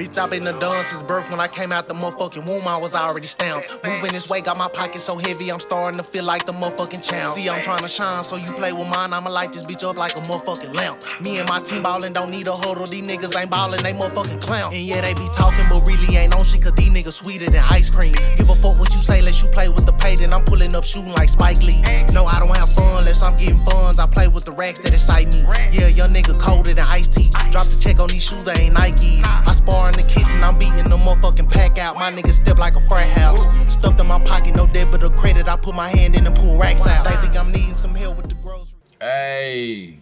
Bitch, I been done since birth. When I came out the motherfucking womb, I was already stamped. Moving this way, got my pockets so heavy, I'm starting to feel like the motherfucking champ. See, I'm trying to shine, so you play with mine, I'ma light this bitch up like a motherfucking lamp. Me and my team ballin', don't need a huddle, these niggas ain't ballin', they motherfucking clown. And yeah, they be talking, but really ain't on shit, cause these niggas sweeter than ice cream. Give a fuck what you say, let you play with the pay, then I'm pulling up shooting like Spike Lee. No, I don't have fun unless I'm getting funds, I play with the racks that excite me. Yeah, young nigga colder than iced tea. Drop the check on these shoes, they ain't Nikes. I spar in the kitchen, I'm beating the motherfucking pack out. My niggas step like a frat house. Stuffed in my pocket, no debit or credit. I put my hand in and pull racks out. They think I'm needing some help with the groceries. Hey,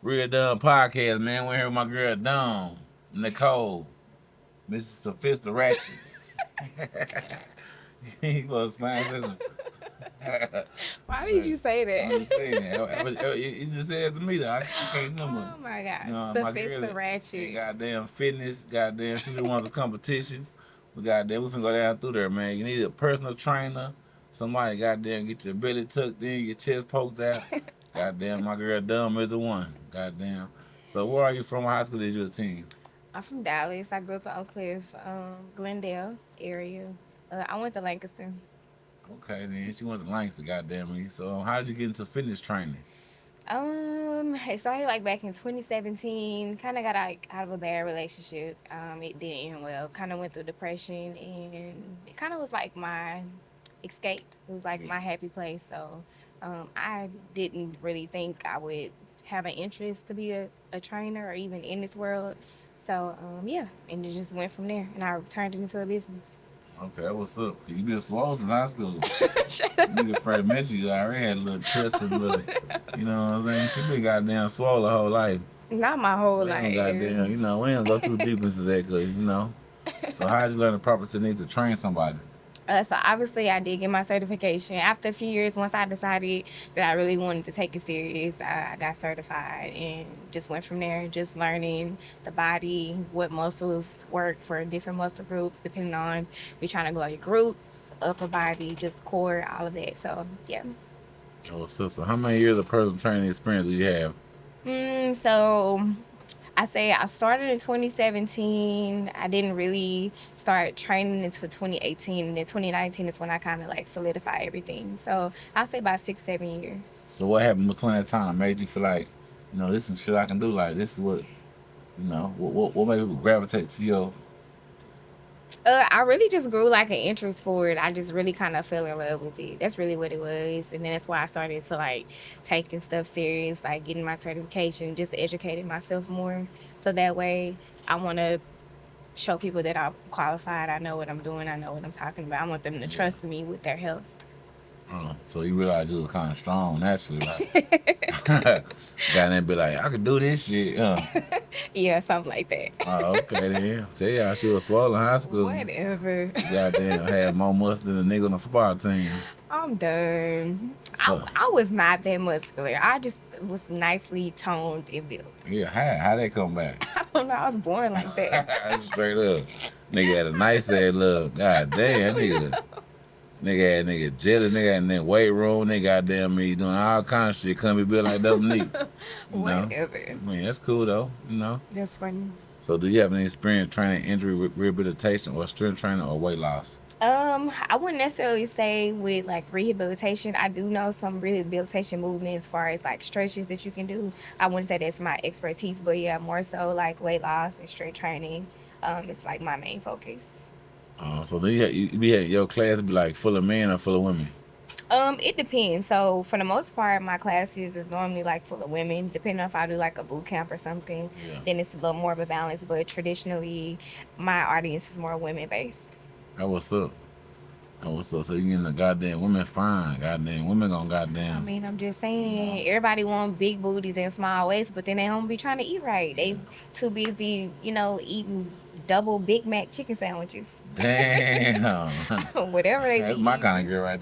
Real Dumb Podcast, man. We're here with my girl Dumb, Nicole, Mrs. Sophista Ratchet. He was smiling. Why did you say that? I'm just saying that. You just said it to me, though. I can't remember. Oh, my God. You know, Sophista Ratchet. Yeah, goddamn fitness. Goddamn, she just wants a competition. We finna go down through there, man. You need a personal trainer. Somebody, goddamn, get your belly tucked in, your chest poked out. Goddamn, my girl Dumb is the one. Goddamn. So where are you from? What high school did you attend? I'm from Dallas. I grew up in Oak Cliff, Glendale area. I went to Lancaster. Okay, then she went to Langston, goddamn me. So how did you get into fitness training? It started like back in 2017. Kind of got out of a bad relationship. It didn't end well. Kind of went through depression, and it kind of was like my escape. It was like my happy place. So I didn't really think I would have an interest to be a trainer or even in this world. So yeah, and it just went from there, and I turned it into a business. Okay, what's up? You been swole since high school. Nigga first met you, I already had a little twisted little, you know what I'm saying? She been goddamn swole her whole life. Not my whole life. Goddamn, you know, we ain't go too deep into that, cause you know. So how'd you learn the proper technique to train somebody? So obviously I did get my certification. After a few years, once I decided that I really wanted to take it serious, I got certified and just went from there, just learning the body, what muscles work for different muscle groups, depending on if you're trying to grow your glutes, upper body, just core, all of that. So, yeah. Oh, so how many years of personal training experience do you have? So I say I started in 2017. I didn't really start training until 2018. And then 2019 is when I kind of like solidified everything. So I'll say about 6-7 years. So what happened between that time that made you feel like, you know, this is some shit I can do? Like, this is what, you know, what made people gravitate to your... I really just grew like an interest for it. I just really kind of fell in love with it. That's really what it was. And then that's why I started to like taking stuff serious, like getting my certification, just educating myself more. So that way I want to show people that I'm qualified. I know what I'm doing. I know what I'm talking about. I want them to trust me with their health. So you realize you was kind of strong naturally, like got that be like, I could do this shit. Yeah, something like that. Oh, okay then. Tell y'all she was swollen in high school. Whatever. Goddamn, had more muscle than a nigga on the football team. I'm done. So, I was not that muscular. I just was nicely toned and built. Yeah, how that come back? I don't know. I was born like that. Straight up. Nigga had a nice ass look. God damn, nigga. Nigga had nigga jelly, nigga had in that weight room, nigga goddamn me doing all kind of shit, couldn't be built like that neat. Whatever. I mean, that's cool though, you know. That's funny. So do you have any experience training injury rehabilitation or strength training or weight loss? I wouldn't necessarily say with like rehabilitation. I do know some rehabilitation movements as far as like stretches that you can do. I wouldn't say that's my expertise, but yeah, more so like weight loss and strength training. It's like my main focus. So do your class be like full of men or full of women? It depends. So for the most part, my classes is normally like full of women. Depending on if I do like a boot camp or something, then it's a little more of a balance. But traditionally, my audience is more women based. That what's up. So you getting the goddamn women fine. Goddamn women gonna goddamn. I mean, I'm just saying, everybody want big booties and small waists, but then they don't be trying to eat right. They too busy, you know, eating double Big Mac chicken sandwiches. Damn. Whatever they That's be my eating. kind of girl right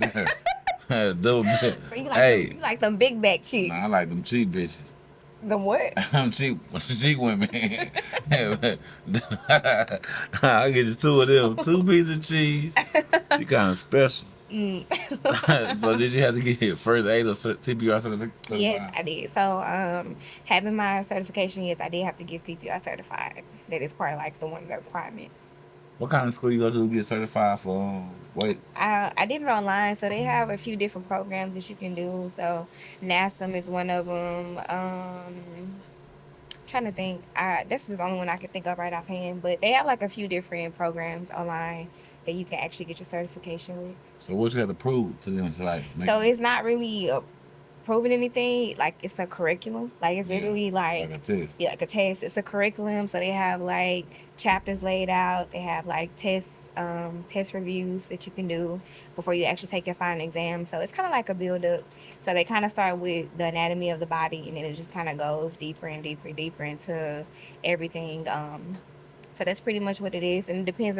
there. Double bit. So you like them big back chicks. Nah, I like them cheap bitches. The what? I'm cheap women. I'll get you two of them. 2 pieces of cheese. She kind of special. So did you have to get your first aid or CPR certificate? Yes, I did. So, having my certification, yes, I did have to get CPR certified. That is part of like the one of the requirements. What kind of school you go to get certified for? Wait. I did it online, so they have a few different programs that you can do. So, NASM is one of them. Trying to think. This is the only one I can think of right offhand, but they have like a few different programs online that you can actually get your certification with. So what you have to prove to them to like make So it's not really proving anything. Like it's a curriculum. Like it's literally like a test. yeah, like a test. It's a curriculum. So they have like chapters laid out. They have like test reviews that you can do before you actually take your final exam. So it's kind of like a build up. So they kind of start with the anatomy of the body, and then it just kind of goes deeper and deeper and deeper into everything. So that's pretty much what it is, and it depends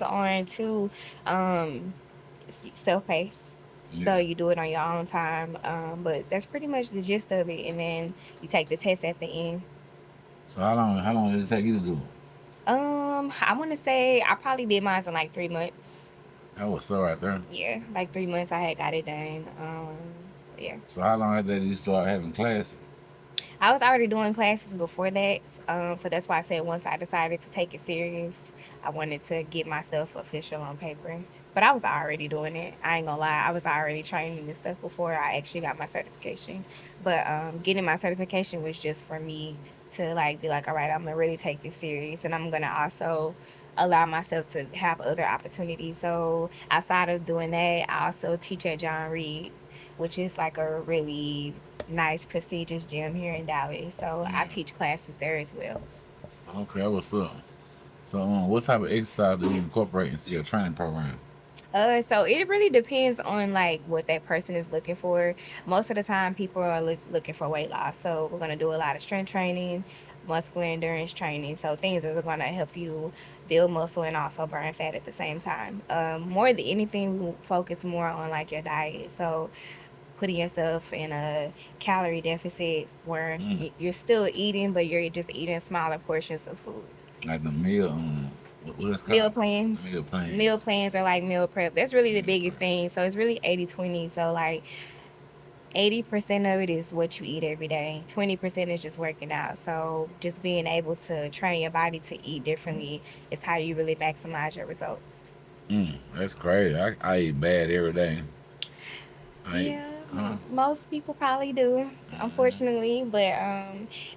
on too. It's self-paced. So you do it on your own time. But that's pretty much the gist of it. And then you take the test at the end. So how long did it take you to do it? I want to say I probably did mine in like 3 months. That was so right there. Yeah, like 3 months I had got it done. Yeah. So how long after that did you start having classes? I was already doing classes before that. So that's why I said once I decided to take it serious, I wanted to get myself official on paper. But I was already doing it. I ain't gonna lie. I was already training and stuff before I actually got my certification. But getting my certification was just for me to like be like, all right, I'm gonna really take this serious, and I'm gonna also allow myself to have other opportunities. So outside of doing that, I also teach at John Reed, which is like a really nice, prestigious gym here in Dallas. So I teach classes there as well. Okay, what's up? So what type of exercise do you incorporate into your training program? So it really depends on like what that person is looking for. Most of the time, people are looking for weight loss. So we're gonna do a lot of strength training, muscular endurance training. So things that are gonna help you build muscle and also burn fat at the same time. More than anything, we focus more on like your diet. So putting yourself in a calorie deficit where you're still eating, but you're just eating smaller portions of food. Like the meal, what is Meal called? plans. Meal plans. Meal plans are like meal prep. That's really the biggest thing. So it's really 80-20. So like 80% of it is what you eat every day. 20% is just working out. So just being able to train your body to eat differently is how you really maximize your results. That's crazy. I eat bad every day. Most people probably do, unfortunately, but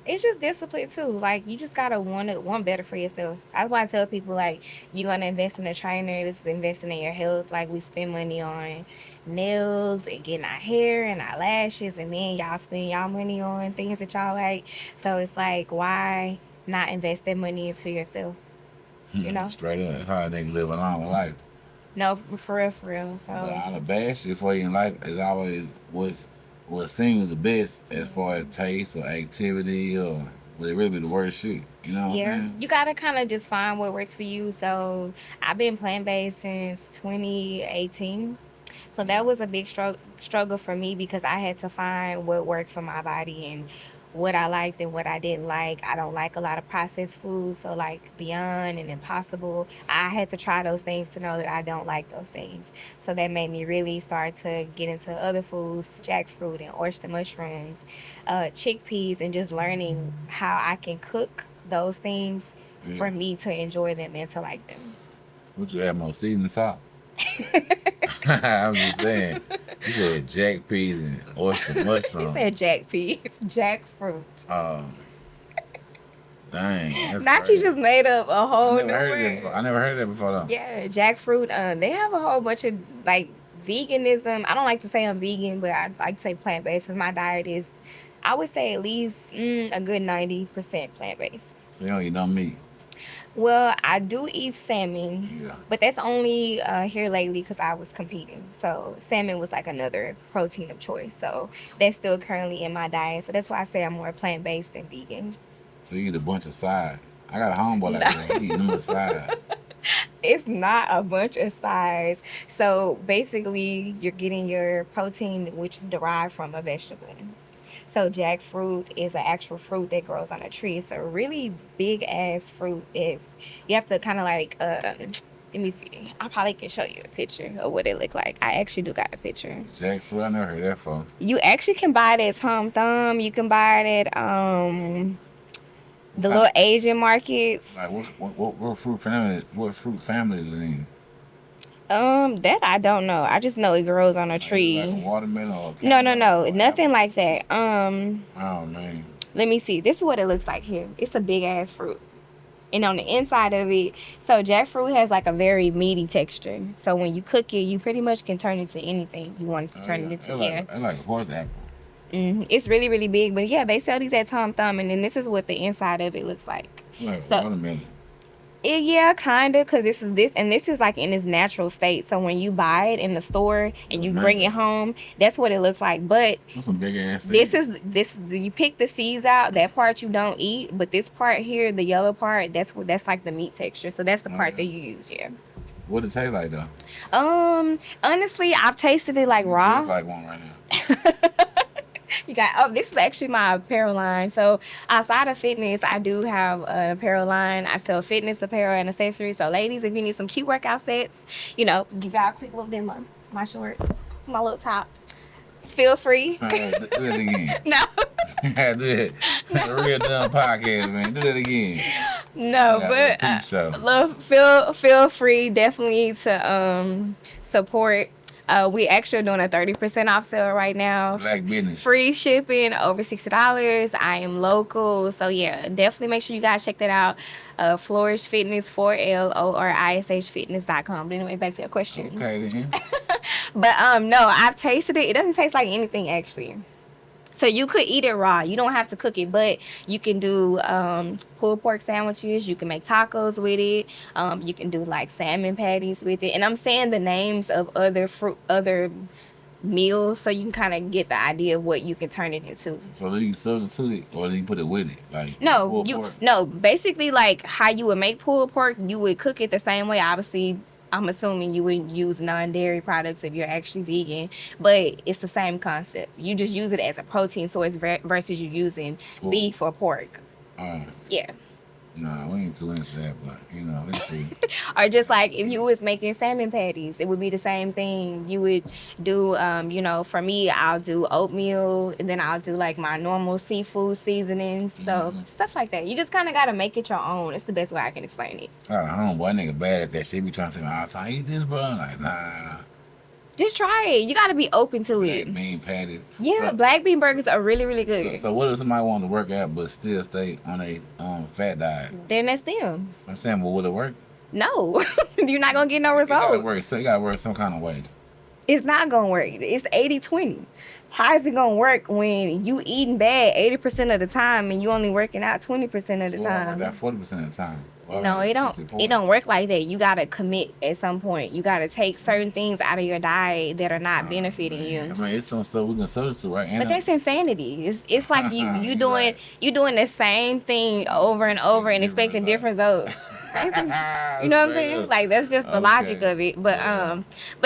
it's just discipline too. Like you just gotta want better for yourself. That's why I tell people like you're gonna invest in a trainer. This is investing in your health. Like we spend money on nails and getting our hair and our lashes, and then y'all spend y'all money on things that y'all like. So it's like why not invest that money into yourself? You know? Straight up, that's how they live a long life. No, for real, for real. So all the bad shit for you in life is always what seems the best as far as taste or activity, or would it really be the worst shit? You know what I'm saying? You gotta kind of just find what works for you. So I've been plant-based since 2018. So that was a big struggle for me because I had to find what worked for my body and what I liked and what I didn't like. I don't like a lot of processed foods, so like Beyond and Impossible. I had to try those things to know that I don't like those things. So that made me really start to get into other foods, jackfruit and oyster mushrooms, chickpeas, and just learning how I can cook those things for me to enjoy them and to like them. Would you add more seasoning salt? I'm just saying. You said jackpeas and oyster mushrooms. He said jackpea. It's jackfruit. Dang. Not crazy. you just made up a whole new word. I never heard that before though. Yeah, jackfruit. They have a whole bunch of like veganism. I don't like to say I'm vegan, but I like to say plant-based because my diet is, I would say at least a good 90% plant-based. So you don't eat no meat? Well, I do eat salmon, Yeah. but that's only here lately because I was competing. So salmon was like another protein of choice. So that's still currently in my diet. So that's why I say I'm more plant-based than vegan. So you eat a bunch of sides. I got a homeboy like that. He eat them sides. It's not a bunch of sides. So basically, you're getting your protein, which is derived from a vegetable. So jackfruit is an actual fruit that grows on a tree. It's a really big ass fruit. You have to kind of like Let me see. I probably can show you a picture of what it look like. I actually do got a picture. Jackfruit, I never heard that from. You actually can buy it at Tom Thumb. You can buy it at the little Asian markets. Like what fruit family? What fruit family is it in? That I don't know. I just know it grows on a tree. Like a watermelon or No, nothing like that. Oh man. Let me see. This is what it looks like here. It's a big ass fruit. And on the inside of it, so jackfruit has like a very meaty texture. So when you cook it, you pretty much can turn it to anything you want it to turn it into. I like a horse apple. It's really, really big. But yeah, they sell these at Tom Thumb, and then this is what the inside of it looks like. Like so, watermelon. Yeah, kind of, because this is like in its natural state. So when you buy it in the store and you bring it home, that's what it looks like. But that's some big ass seeds. This you pick the seeds out. That part you don't eat, but this part here, the yellow part, that's like the meat texture. So that's the part that you use. Yeah. What does it taste like though? Honestly, I've tasted it like raw. It's like one right now. This is actually my apparel line. So outside of fitness, I do have an apparel line. I sell fitness apparel and accessories. So ladies, if you need some cute workout sets, give y'all a quick little demo. My shorts, my little top. Feel free. Do it again. No. Do it. It's a real dumb podcast, man. Do that again. No, but feel free definitely to support. We actually doing a 30% off sale right now. Black business. Free shipping over $60. I am local. So yeah, definitely make sure you guys check that out. Flourish Fitness, FlourishFitness.com. But anyway, back to your question. Okay then. But no, I've tasted it. It doesn't taste like anything actually. So you could eat it raw. You don't have to cook it, but you can do pulled pork sandwiches. You can make tacos with it. You can do like salmon patties with it. And I'm saying the names of other meals so you can kind of get the idea of what you can turn it into. So do you substitute it or do you put it with it? Like no. Basically, like how you would make pulled pork, you would cook it the same way. Obviously, I'm assuming you would use non-dairy products if you're actually vegan, but it's the same concept. You just use it as a protein source versus you using beef or pork. Yeah. No, we ain't too into that, but it's free. Or just like if you was making salmon patties, it would be the same thing. You would do, for me, I'll do oatmeal, and then I'll do like my normal seafood seasonings. So stuff like that. You just kind of got to make it your own. It's the best way I can explain it. I got a homeboy, nigga bad at that shit. Be trying to say, all the time, eat this, bro. I'm like, nah. Just try it. You got to be open to it. Black bean patty. Yeah, black bean burgers are really, really good. So what if somebody want to work out but still stay on a fat diet? Then that's them. I'm saying, well, will it work? No. You're not going to get no results. You got to work some kind of way. It's not going to work. It's 80-20. How is it going to work when you eating bad 80% of the time and you only working out 20% of the time? That 40% of the time. Well, no, it don't. 64. It don't work like that. You gotta commit at some point. You gotta take certain things out of your diet that are not benefiting you. I mean, it's some stuff we can substitute, right? But that's insanity. It's like you doing the same thing over and over and expecting different results. You know what I'm saying? Like that's just the logic of it. But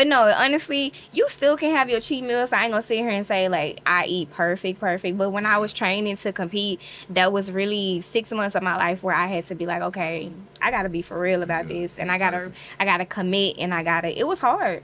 no, honestly, you still can have your cheat meals. I ain't gonna sit here and say like I eat perfect. But when I was training to compete, that was really 6 months of my life where I had to be like, okay, I gotta be for real about this, and I gotta commit, and it was hard.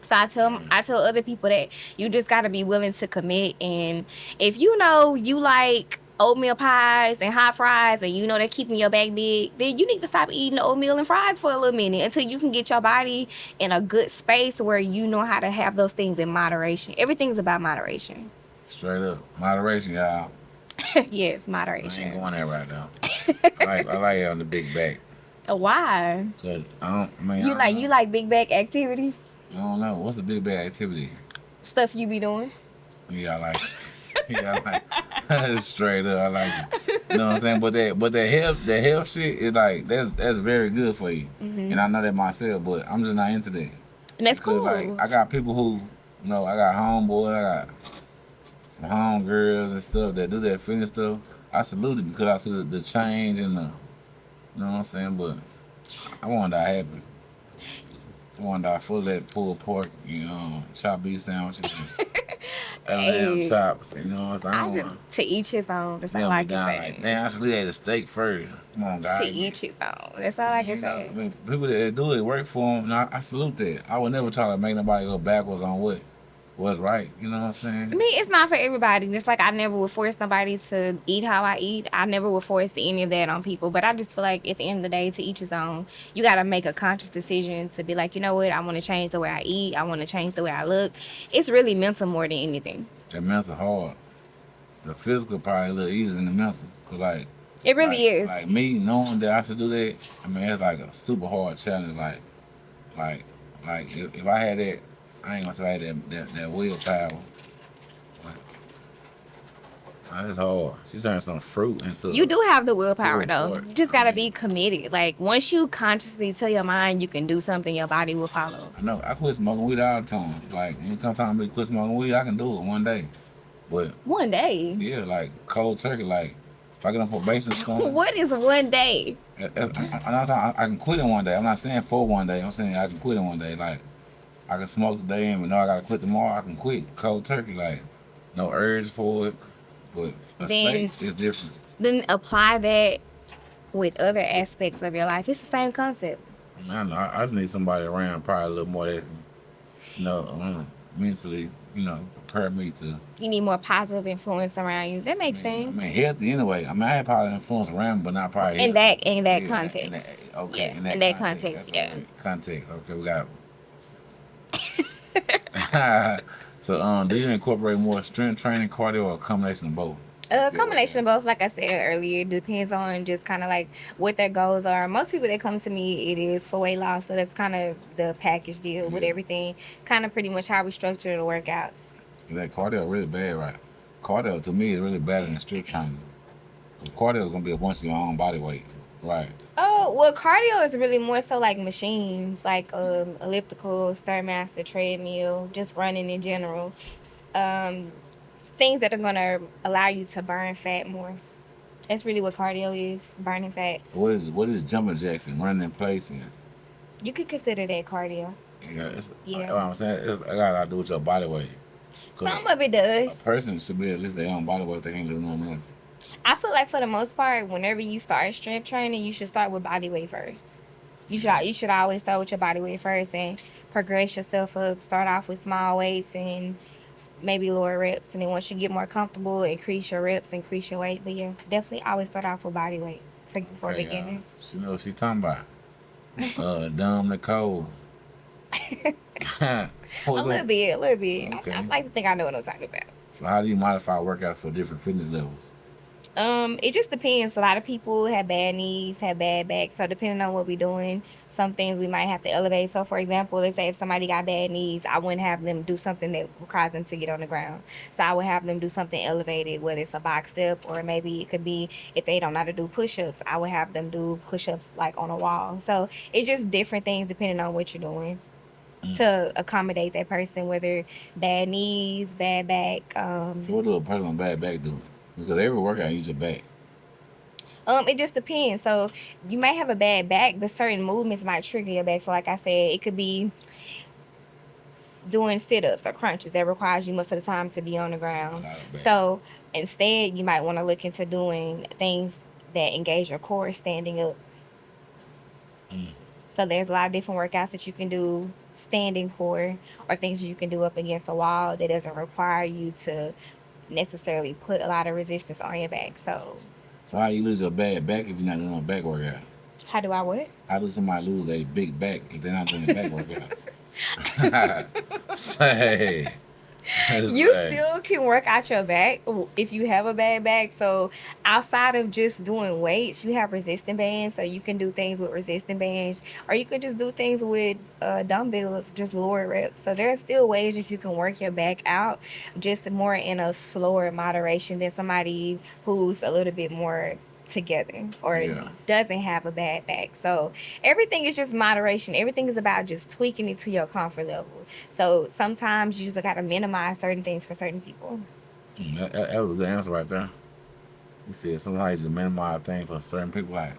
So I tell other people that you just gotta be willing to commit, and if you like oatmeal pies and hot fries and they're keeping your back big, then you need to stop eating oatmeal and fries for a little minute until you can get your body in a good space where you know how to have those things in moderation. Everything's about moderation. Straight up. Moderation, y'all. Yes, moderation. I ain't going there right now. I like it on the big back. Why? Cause you like big back activities? I don't know. What's the big back activity? Stuff you be doing. Yeah, I like it. Yeah, I like straight up. I like it. You know what I'm saying? But the health shit is like that's very good for you. Mm-hmm. And I know that myself, but I'm just not into that. And that's cool. Like I got people who, I got homeboys, I got some homegirls and stuff that do that fitness stuff. I salute it because I see the change and the, you know what I'm saying? But I want to die happy. I want to die full of that pulled pork, chopped beef sandwiches. lamb Hey, chops. You know what I'm saying? I I don't just want to each his own. That's to all I be can down like, say. damn, I should leave at the steak first. Come on, To guys. each his own. That's all I can You know, say. I mean, people that do it work for them, and I salute that. I would never try to make nobody go backwards on what's right. You know what I'm I saying? mean, it's not for everybody. Just like I never would force nobody to eat how I eat. I never would force any of that on people. But I just feel like at the end of the day, to each his own. You got to make a conscious decision to be like, you know what? I want to change the way I eat. I want to change the way I look. It's really mental more than anything. That mental hard. The physical probably a little easier than the mental. Cause It really is. like me knowing that I should do that, I mean it's like a super hard challenge. Like, if I had that, I ain't gonna say I had that willpower. But it's hard. She turned some fruit into. You do have the willpower, pulled though. pork. You just I got to mean, be committed. Like, once you consciously tell your mind you can do something, your body will follow. I know. I quit smoking weed all the time. Like, when it comes time to quit smoking weed, I can do it one day. But One day? yeah, like cold turkey. Like, if I get on probation or something, What is one day? I can quit in one day. I'm not saying for one day. I'm saying I can quit in one day. Like, I can smoke today and know I gotta quit tomorrow. I can quit cold turkey. Like, no urge for it. But a Then- steak is different. Then apply that with other aspects of your life. It's the same concept. I mean, I know. I just need somebody around probably a little more that can, mentally, prepare me to. You need more positive influence around you. That makes I sense. mean, healthy anyway. I mean, I had probably influence around, but not probably In healthy. that Yeah, context. okay, Yeah, in that context, That's yeah. right. Context. Okay, we got. So, do you incorporate more strength training, cardio, or a combination of both? A combination of both, like I said earlier, it depends on just kind of like what their goals are. Most people that come to me, it is for weight loss, so that's kind of the package deal with Yeah. everything. Kind of pretty much how we structure the workouts. That cardio really bad, right? Cardio to me is really better than strength training. Cardio is gonna be a bunch of your own body weight, right? Oh, well, cardio is really more so like machines, like elliptical, Stairmaster, treadmill, just running in general. Um, Things that are gonna allow you to burn fat more. That's really what cardio is, burning fat. What is jumping jacks and running in place and You could consider that cardio. what I'm saying, I gotta do with your body weight. 'Cause Some of it a does. person should be at least their own body weight if they can't do nothing else. I feel like for the most part, whenever you start strength training, you should start with body weight first. You should always start with your body weight first and progress yourself up. Start off with small weights and maybe lower reps, and then once you get more comfortable, increase your reps, increase your weight. But yeah, definitely always start off with body weight for Okay, beginners. she knows what she talking about. Dumb Nicole. A little bit. Okay. I like to think I know what I'm talking about. So how do you modify workouts for different fitness levels? It just depends. A lot of people have bad knees, have bad backs. So depending on what we're doing, some things we might have to elevate. So for example, let's say if somebody got bad knees, I wouldn't have them do something that requires them to get on the ground. So I would have them do something elevated, whether it's a box step or maybe it could be if they don't know how to do push-ups, I would have them do push-ups like on a wall. So it's just different things depending on what you're doing to accommodate that person, whether bad knees, bad back. So what do a person with bad back do? Because every workout you use your back. It just depends. So you might have a bad back, but certain movements might trigger your back. So like I said, it could be doing sit-ups or crunches that requires you most of the time to be on the ground. So instead, you might want to look into doing things that engage your core standing up. So there's a lot of different workouts that you can do standing core, or things that you can do up against a wall that doesn't require you to necessarily put a lot of resistance on your back. So how you lose your bad back if you're not doing a back workout? how do I what? How does somebody lose a big back if they're not doing a back workout? Say. You still can work out your back if you have a bad back. So outside of just doing weights, you have resistant bands. So you can do things with resistant bands, or you could just do things with dumbbells, just lower reps. So there are still ways that you can work your back out, just more in a slower moderation than somebody who's a little bit more together or doesn't have a bad back. So everything is just moderation. Everything is about just tweaking it to your comfort level. So sometimes you just got to minimize certain things for certain people. That was a good answer right there. You said sometimes you minimize things for certain people. Like,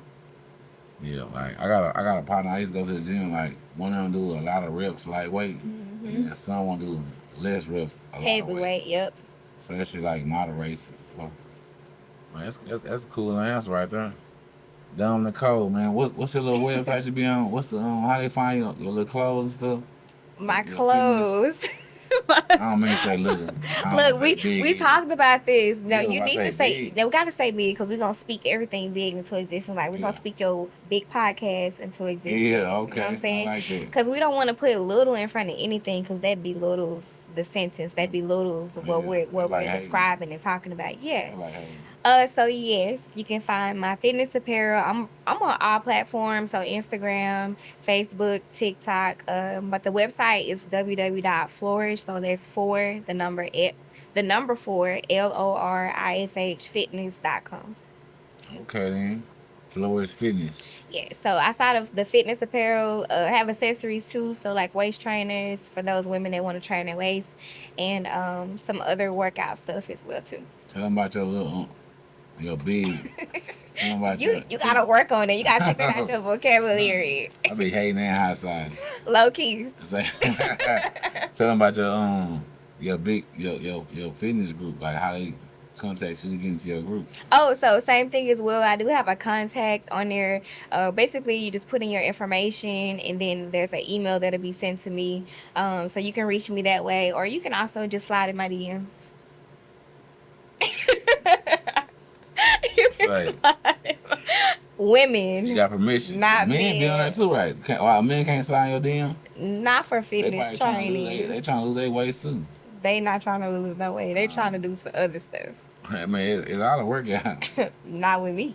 like I got a partner. I used to go to the gym. Like one of them do a lot of reps lightweight, and some won't do less reps, a lot of weight. Heavyweight, yep. So that shit like moderates. So, man, that's a cool answer right there. Nicole, man, what's your little website you be on? What's the how they find your little clothes and stuff? My Your clothes. I don't mean to say little. Look, we talked about this. No, Yeah, you I need say to say. big. No, we gotta say big because we're gonna speak everything big into existence. Like we're gonna speak your big podcast into existence. Yeah, okay. You know what I'm saying? I like that. Because we don't want to put little in front of anything because that belittles the sentence. That belittles what we're describing and talking about. Yeah. I like hating. So yes, you can find my fitness apparel. I'm on all platforms, so Instagram, Facebook, TikTok. But the website is www.flourish. So that's four the number 4 LORISH fitness.com. Okay then. Flourish Fitness. Yeah. So outside of the fitness apparel, I have accessories too. So like waist trainers for those women that want to train their waist, and some other workout stuff as well too. Tell them about your little your big. Tell them about You gotta work on it. You gotta take that out your vocabulary. I be hating that high side. Low key. Tell them about your big your fitness group, like how they contact you to get into your group. Oh, so same thing as well. I do have a contact on there. Basically, you just put in your information, and then there's an email that'll be sent to me. So you can reach me that way, or you can also just slide in my DMs. Women. You got permission. Not men be on that too, right? Men can't slide your DM. Not for fitness training. They trying to lose their waist too. They not trying to lose no weight. They trying to do some other stuff. I mean, it's all a workout. Not with me.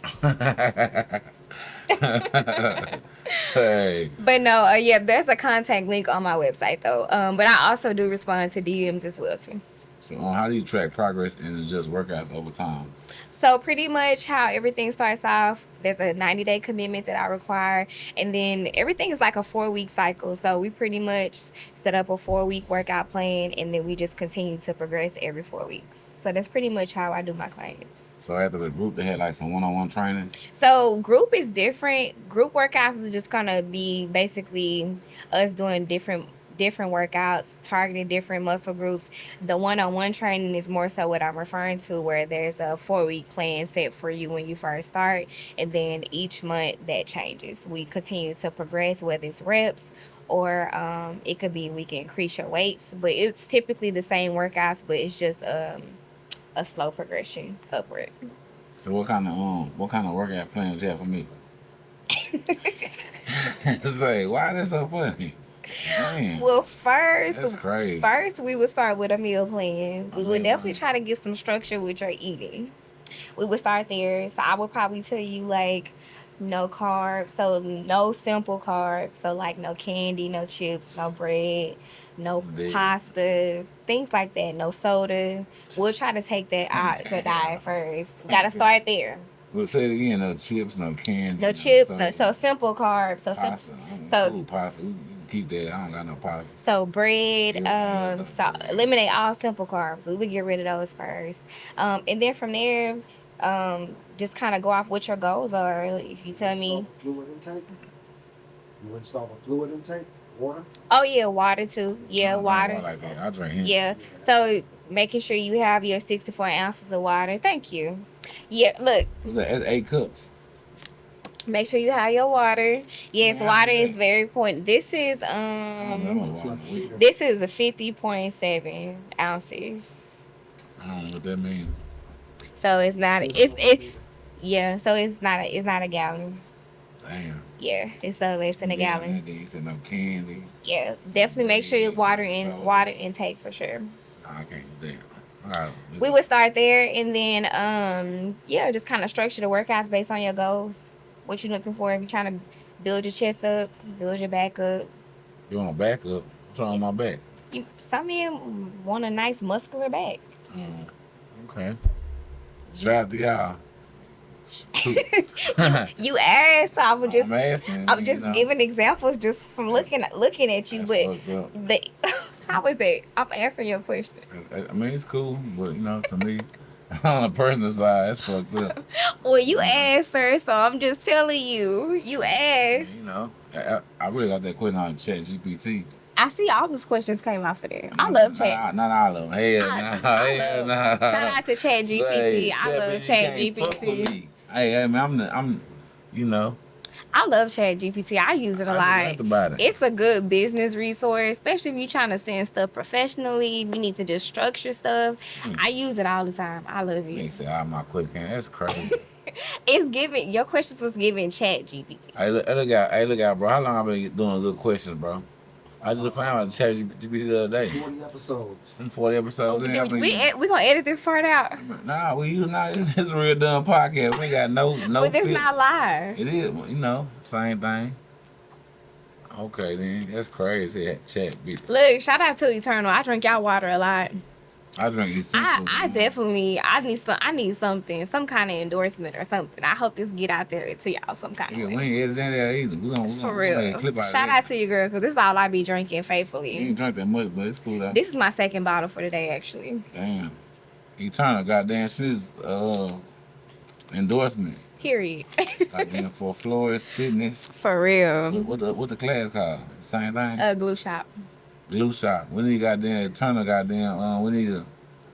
Hey. But no, yeah, there's a contact link on my website though. But I also do respond to DMs as well too. So how do you track progress in just workouts over time? So pretty much how everything starts off, there's a 90-day commitment that I require, and then everything is like a 4-week cycle. So we pretty much set up a 4-week workout plan, and then we just continue to progress every 4 weeks. So that's pretty much how I do my clients. So after the group, they had like some one-on-one training? So group is different. Group workouts is just gonna be basically us doing different workouts, targeting different muscle groups. The one-on-one training is more so what I'm referring to, where there's a 4-week plan set for you when you first start, and then each month that changes. We continue to progress, whether it's reps or it could be we can increase your weights, but it's typically the same workouts, but it's just a slow progression upward. So what kind of workout plans you have for me? It's like, why is that so funny? Man, well, first we would start with a meal plan. We would definitely try to get some structure with your eating. We would start there. So I would probably tell you like no carbs, so no simple carbs, so like no candy, no chips, no bread, no pasta, things like that, no soda. We'll try to take that out the diet first. We gotta start there. We'll say it again, no chips, no candy. No chips, so simple carbs. So pasta. Pasta. We keep that. I don't got no pasta. So bread, so eliminate all simple carbs. We would get rid of those first. And then from there, just kind of go off what your goals are. If you tell me. Fluid intake? You install a fluid intake? Water? Oh, yeah, water too. Yeah, water. I like that. I drink hints. Yeah. So making sure you have your 64 ounces of water. Thank you. Yeah, look. That's 8 cups. Make sure you have your water. Yes, water is very important. This is a 50.7 ounces. I don't know what that means. So it's not so it's not a gallon. Damn. Yeah, it's less than a gallon. You said no candy. Yeah, definitely make sure your water intake for sure. No, I can't do that. Right, we would start there, and then just kind of structure the workouts based on your goals. What you're looking for. If you're trying to build your chest up, build your back up. You want a back up? What's wrong with my back? Some men want a nice muscular back. Okay. Shout out to y'all. You asked, so I'm just know. giving examples just from looking at you. But how is that? I'm answering your question. I mean, it's cool, but to me, on a personal side, it's fucked up. Well, you asked, sir, so I'm just telling you. You asked. I really got that question on ChatGPT. I see all those questions came off of there. I love chat. Not all of them. Hell nah. Shout out to Chat GPT. I love Chat Fuck with GPT. me. Hey, man, I'm, you know. I love Chat GPT. I use it a I lot. just learned about it. It's a good business resource, especially if you're trying to send stuff professionally. You need to just structure stuff. I use it all the time. I love They it. say, my quick can. That's crazy. It's giving, your questions was giving Chat GPT. Hey, look out, bro. How long I been doing good questions, bro? I just found out the Chat GPT the other day. 40 episodes. 40 episodes. We gonna edit this part out. Nah, this is a real dumb podcast. We got no. But it's fit. not live. It is, same thing. Okay, then that's crazy. Chat GPT. Look, shout out to Eternal. I drink y'all water a lot. I drink these. I need something, some kind of endorsement or something. I hope this get out there to y'all some kind of way. We ain't editing that either. We gonna For real. clip out Shout out to you, girl, because this is all I be drinking faithfully. You ain't drink that much, but it's cool though. This is my second bottle for the day, actually. Damn. Eternal, goddamn, she's endorsement. Period. Goddamn, for Flores Fitness. For real. What the class called? Same thing. Glue shop. Glue shop. We need goddamn Eternal, goddamn. We need an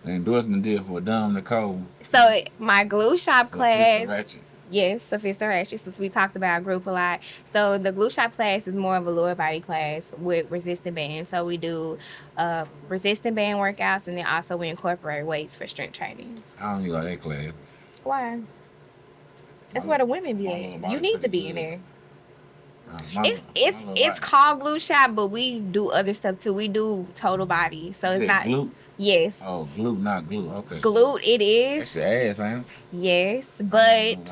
endorsement deal for Nicole. So my glue shop class. Ratchet. Yes, Sophista Ratchet, since we talked about group a lot. So the glue shop class is more of a lower body class with resistant bands. So we do resistant band workouts, and then also we incorporate weights for strength training. I don't even go to that class. Why? That's where the women be at. You need to be in there. It's called glue shop, but we do other stuff too. We do total body, so it's not glute. Yes. Oh, glute, not glue. Okay. Glute, it is. That's your ass, ain't it? Yes, but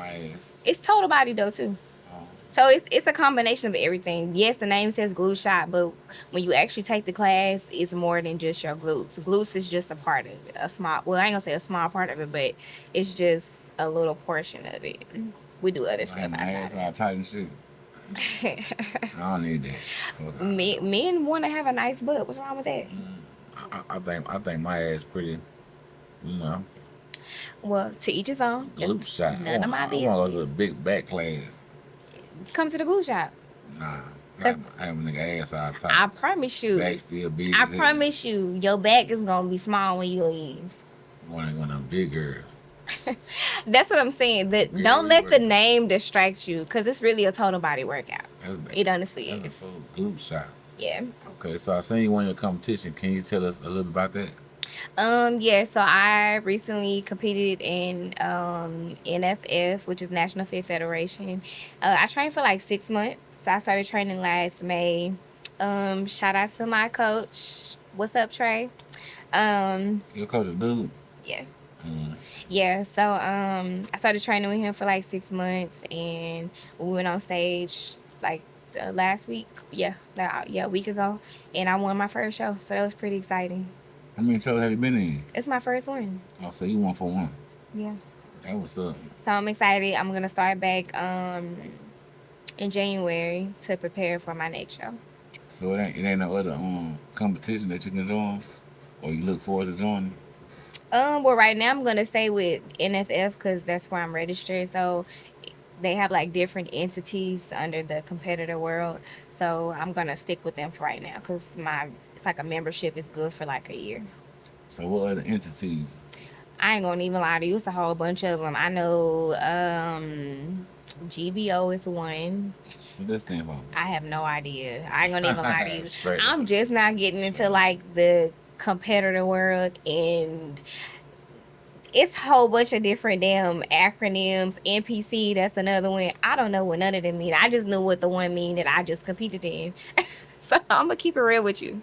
it's total body though too. Oh. So it's a combination of everything. Yes, the name says glue shop, but when you actually take the class, it's more than just your glutes. Glutes is just a part of it, a small. Well, I ain't gonna say a small part of it, but it's just a little portion of it. We do other stuff My ass all tight and shit. I don't need that. Men want to have a nice butt. What's wrong with that? I think my ass pretty, Well, to each his own. Glue shop. None of my I business. want to a big back class. Come to the glue shop. Nah. I have a nigga ass all tight. I promise you. Back still big. I promise you, your back is gonna be small when you leave. One of them big girls. That's what I'm saying. Don't let the name distract you, because it's really a total body workout. It honestly is. That's a full glute shot. Yeah. Okay, so I seen you won your competition. Can you tell us a little bit about that? Yeah, so I recently competed in NFF, which is National Fit Federation. I trained for like 6 months. I started training last May. Shout out to my coach. What's up, Trey? Your coach a dude? Yeah. Yeah, so I started training with him for like 6 months, and we went on stage like last week. A week ago, and I won my first show, so that was pretty exciting. How many shows have you been in? It's my first one. Oh, so you won for one. Yeah. That was up. So I'm excited. I'm gonna start back in January to prepare for my next show. So it ain't no other competition that you can join, or you look forward to joining? Well, right now I'm gonna stay with NFF because that's where I'm registered. So they have like different entities under the competitor world. So I'm gonna stick with them for right now because it's like a membership is good for like a year. So what other entities? I ain't gonna even lie to you. It's a whole bunch of them. I know GBO is one. What does that stand for? I have no idea. I ain't gonna even lie to you. Straight I'm up. just now getting into like the competitor world, and it's a whole bunch of different damn acronyms. NPC, that's another one. I don't know what none of them mean. I just knew what the one mean that I just competed in. So I'm gonna keep it real with you.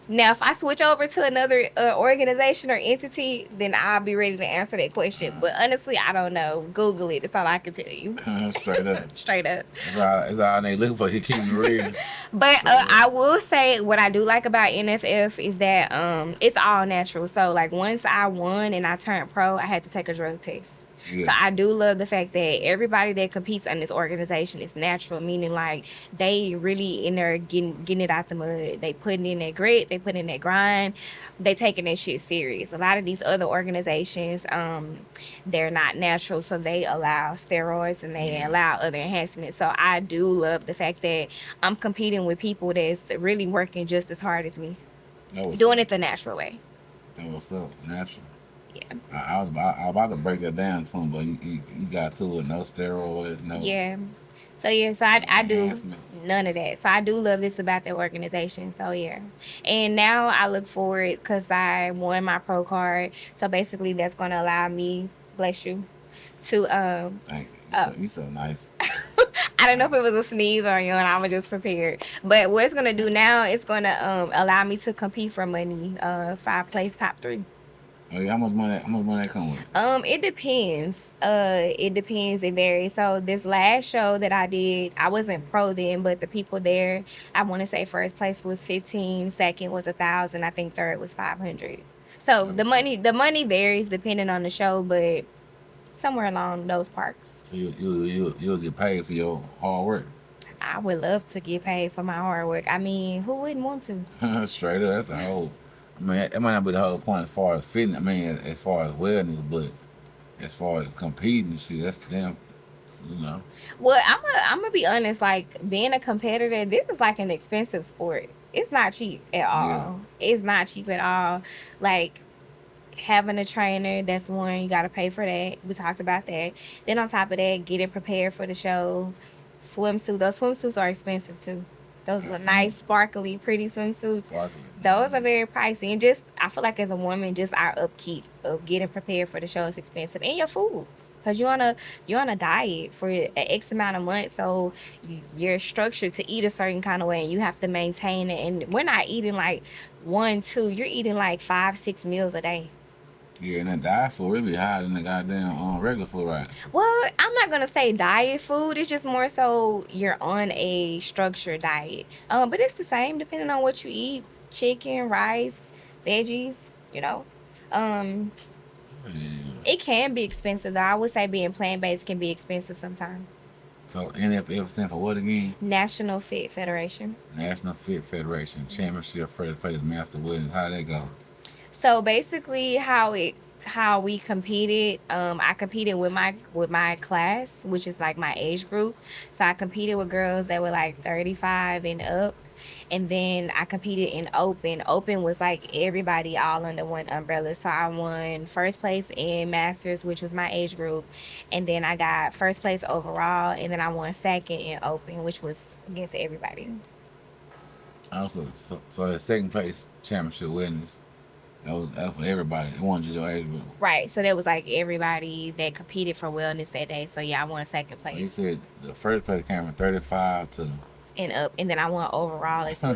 Now, if I switch over to another organization or entity, then I'll be ready to answer that question. But honestly, I don't know. Google it. That's all I can tell you. Straight up. Straight up. That's all they looking for. You keep it real. But I will say what I do like about NFF is that it's all natural. So like once I won and I turned pro, I had to take a drug test. Yeah. So I do love the fact that everybody that competes in this organization is natural, meaning like they really in there getting it out the mud. They putting in that grit, they put in that grind, they taking that shit serious. A lot of these other organizations, they're not natural, so they allow steroids and they allow other enhancements. So I do love the fact that I'm competing with people that's really working just as hard as me, doing it the natural way. That what's up, natural. Yeah. I was about to break that down to him, but you got to it. No steroids, no. Yeah. So I do enhancements. none of that. So I do love this about the organization. So yeah, and now I look forward because I won my pro card. So basically, that's going to allow me, bless you, to Thank you. You so nice. I don't know if it was a sneeze or you know, I was just prepared. But what it's gonna do now, it's gonna allow me to compete for money, 5 place top 3. Oh yeah, how much money that come with? It depends. It depends. It varies. So this last show that I did, I wasn't pro then, but the people there, I want to say first place was 15, second was 1,000, I think third was 500. So the money varies depending on the show, but somewhere along those parks. So you'll get paid for your hard work. I would love to get paid for my hard work. I mean, who wouldn't want to? Straight up, that's the whole. I mean, it might not be the whole point as far as fitting. I mean, as far as wellness, but as far as competing, shit, that's damn. You know. Well, I'm gonna be honest. Like being a competitor, this is like an expensive sport. It's not cheap at all. Yeah. It's not cheap at all. Like having a trainer, that's one, you gotta pay for that. We talked about that. Then on top of that, getting prepared for the show. Swimsuit. Those swimsuits are expensive too. Those were nice, sparkly, pretty swimsuits. Sparkly. Those are very pricey. And just, I feel like as a woman, just our upkeep of getting prepared for the show is expensive. And your food. Because you're on a diet for an X amount of months. So you're structured to eat a certain kind of way. And you have to maintain it. And we're not eating like 1, 2. You're eating like 5, 6 meals a day. Yeah, and that diet food really higher than the goddamn regular food, right? Well, I'm not gonna say diet food. It's just more so you're on a structured diet. But it's the same depending on what you eat: chicken, rice, veggies. You know, it can be expensive though. I would say being plant-based can be expensive sometimes. So NFF stand for what again? National Fit Federation. National Fit Federation Championship First Place Master Williams. How did that go? So basically, how we competed, I competed with my class, which is like my age group. So I competed with girls that were like 35 and up, and then I competed in open. Open was like everybody all under one umbrella. So I won first place in masters, which was my age group, and then I got first place overall, and then I won second in open, which was against everybody. Also, so the second place championship winners. That's for everybody. It wasn't just your age group. Right. So that was like everybody that competed for wellness that day. So yeah, I won second place. So you said the first place came from 35 to and up, and then I won overall as well.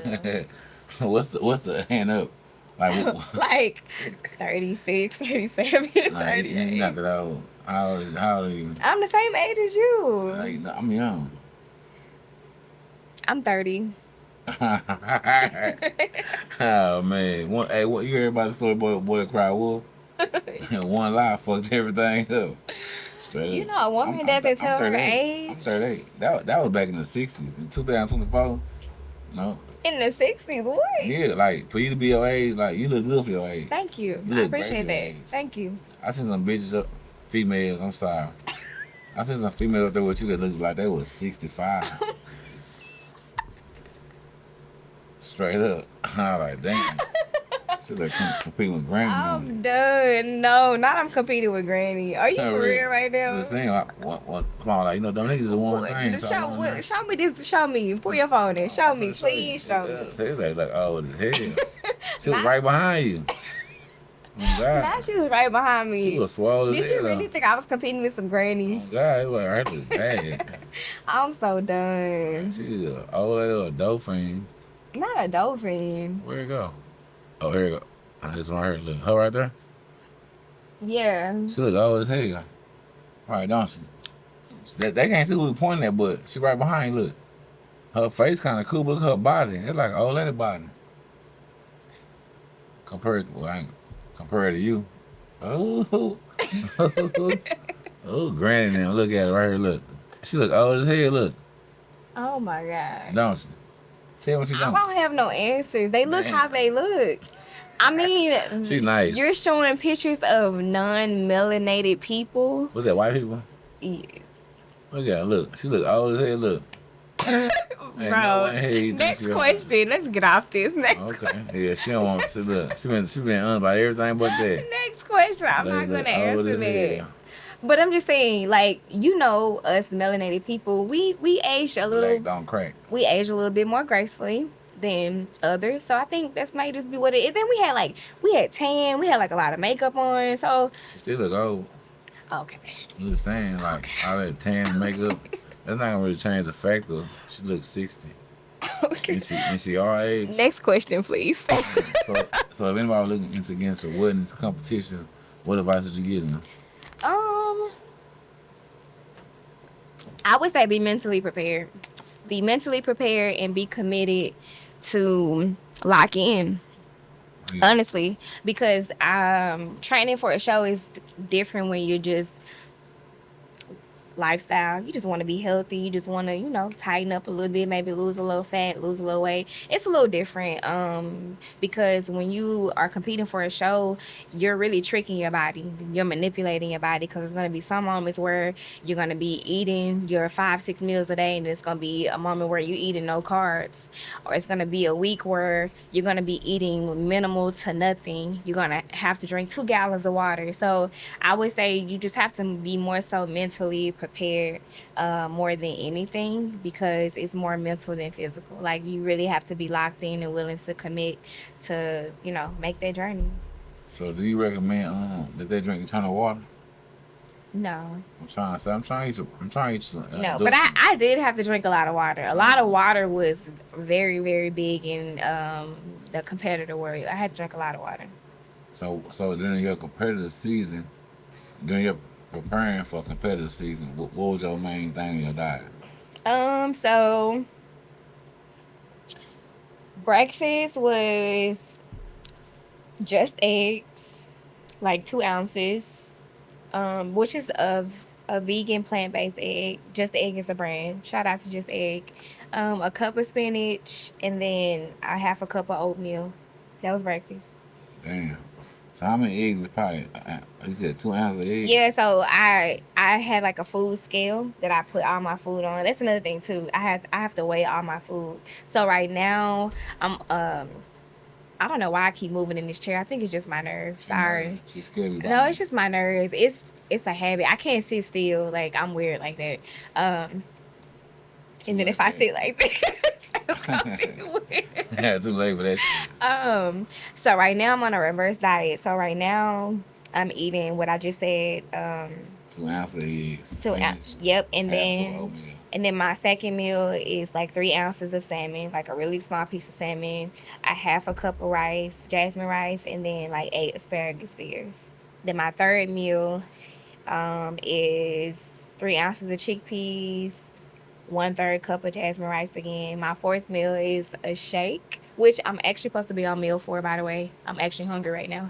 what's the and up? Like 36, 37, 38. You're not that old. How old are you? I'm the same age as you. I'm young. I'm 30. Oh man! You heard about the story boy cry wolf? One lie fucked everything up. Straight up. You know, a woman doesn't tell her age. I'm 38. That was back in the 60s. In 2024. No. In the 60s, what? Yeah, like for you to be your age, like you look good for your age. Thank you. You I look great appreciate for your that. age. Thank you. I seen some bitches up, females. I'm sorry. I seen some females up there with you that looked like they was 65. Straight up. I'm like, damn. She like competing with Granny. I'm done. No, not I'm competing with Granny. Are you for real right now? I'm just saying, come on, like, them niggas is one thing. Show me this. Show me. Pull your phone in. Show me. Please show me. Say like, oh, what the hell? She was right behind you. Oh, God. Now she was right behind me. She was swole. Did you really think I was competing with some grannies? Oh, God, it was right was bad. I'm so done. She's an old little dolphin. Not a dolphin. Where'd it go? Oh, here it go. This one right here. Look, her right there? Yeah. She look old as hell. Right, don't she? They can't see who we pointing at, but she right behind you, look. Her face kind of cool, but look at her body. It's like an old lady body. Compared to you. Oh. Oh, granny now. Look at her right here. Look. She look old as hell. Look. Oh my God. Don't she? Tell me she I don't. don't have no answers. They look Man. how they look. I mean, She nice. you're showing pictures of non-melanated people. What's that, white people? Yeah. Look at her. Look. She look old as hell. Look. Ain't no Bro, way hell you think next she question. Let's get off this. Next Okay. Yeah, she don't want to look. She been on about everything but that. Next question. I'm not Look gonna old answer as that. hell. But I'm just saying, like, you know, us melanated people, we age a little. Black don't crack. We age a little bit more gracefully than others, so I think that's might just be what it is. Then we had tan, we had like a lot of makeup on, so She still look old. okay. I'm just saying, like, all that tan makeup, that's not gonna really change the fact of she looks 60. Okay. And she our age. Next question, please. So if anybody looking into against a wedding competition, what advice would you give them? I would say be mentally prepared. Be mentally prepared and be committed to lock in. Yeah. Honestly, because training for a show is different when you're just lifestyle. You just want to be healthy. You just want to, you know, tighten up a little bit, maybe lose a little fat, lose a little weight. It's a little different because when you are competing for a show, you're really tricking your body. You're manipulating your body because there's going to be some moments where you're going to be eating your 5-6 meals a day, and it's going to be a moment where you're eating no carbs, or it's going to be a week where you're going to be eating minimal to nothing. You're going to have to drink 2 gallons of water. So I would say you just have to be more so mentally prepared more than anything, because it's more mental than physical. Like, you really have to be locked in and willing to commit to, you know, make that journey. So do you recommend that they drink eternal water? No. I'm trying to eat some. No, but I did have to drink a lot of water. A lot of water was very, very big in the competitor world. I had to drink a lot of water. So during your competitive season, during your preparing for a competitive season, what was your main thing in your diet? So breakfast was just eggs, like 2 ounces, which is of a vegan plant-based egg. Just Egg is a brand. Shout out to Just Egg. A cup of spinach, and then a half a cup of oatmeal. That was breakfast. Damn. So how many eggs is probably? You said 2 ounces of eggs. Yeah, so I had like a food scale that I put all my food on. That's another thing too. I have to weigh all my food. So right now I'm I don't know why I keep moving in this chair. I think it's just my nerves. Sorry. She's scared me. No, it's just my nerves. It's a habit. I can't sit still. Like, I'm weird like that. And then if I sit like this, it's gonna be weird. Yeah, too late for that shit. So right now I'm on a reverse diet. So right now I'm eating what I just said. 2 ounces of eggs. 2 ounces. Yep. And then my second meal is like 3 ounces of salmon, like a really small piece of salmon, a half a cup of rice, jasmine rice, and then like 8 asparagus spears. Then my third meal is 3 ounces of chickpeas, 1/3 cup of jasmine rice again. My fourth meal is a shake, which I'm actually supposed to be on meal 4, by the way. I'm actually hungry right now.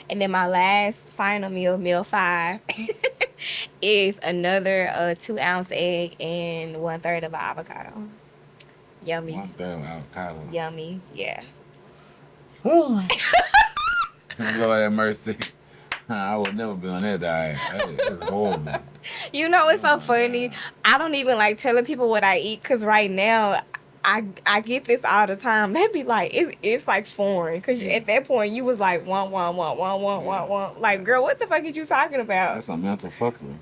And then my last final meal, meal 5, is another 2 ounce egg and 1/3 of an avocado. Yummy. 1/3 of avocado. Yummy, yeah. Lord have mercy. I would never be on that diet. That's horrible. You know, it's so funny. I don't even like telling people what I eat, because right now I get this all the time. They be like, it's like foreign, because at that point you was like, want. Like, girl, what the fuck are you talking about? That's a mental fuckery.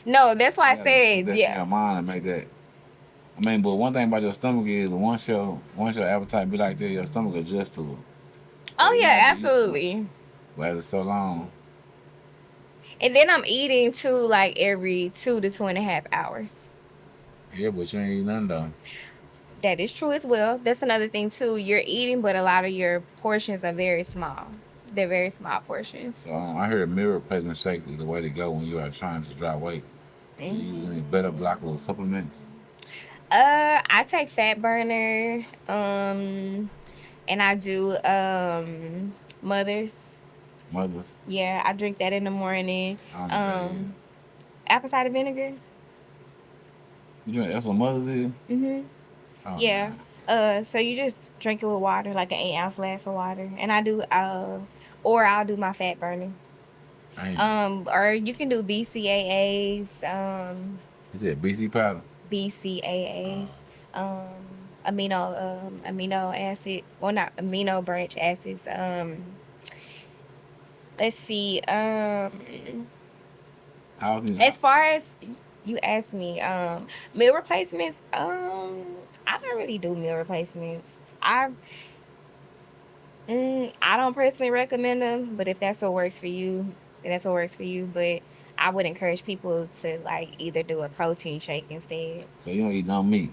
No, that's why I said, That's your mind and make that. I mean, but one thing about your stomach is once your appetite be like that, your stomach adjusts to it. So oh yeah, absolutely. But it's so long. And then I'm eating too, like every 2 to 2.5 hours. Yeah, but you ain't eating nothing though. That is true as well. That's another thing too. You're eating, but a lot of your portions are very small. They're very small portions. So I heard meal replacement shakes is the way to go when you are trying to drop weight. You use any better blockable supplements? I take fat burner, and I do Mothers. Mothers. Yeah, I drink that in the morning. Apple cider vinegar. You drink that's what mothers is? Mhm. Oh, Yeah. man. So you just drink it with water, like an 8-ounce glass of water, and I do. Or I'll do my fat burning. Or you can do BCAAs. You said BC powder? BCAAs. Amino acid. Well, not amino branch acids. Let's see. As far as you asked me, meal replacements. I don't really do meal replacements. I don't personally recommend them, but if that's what works for you, then that's what works for you. But I would encourage people to like either do a protein shake instead. So you don't eat no meat?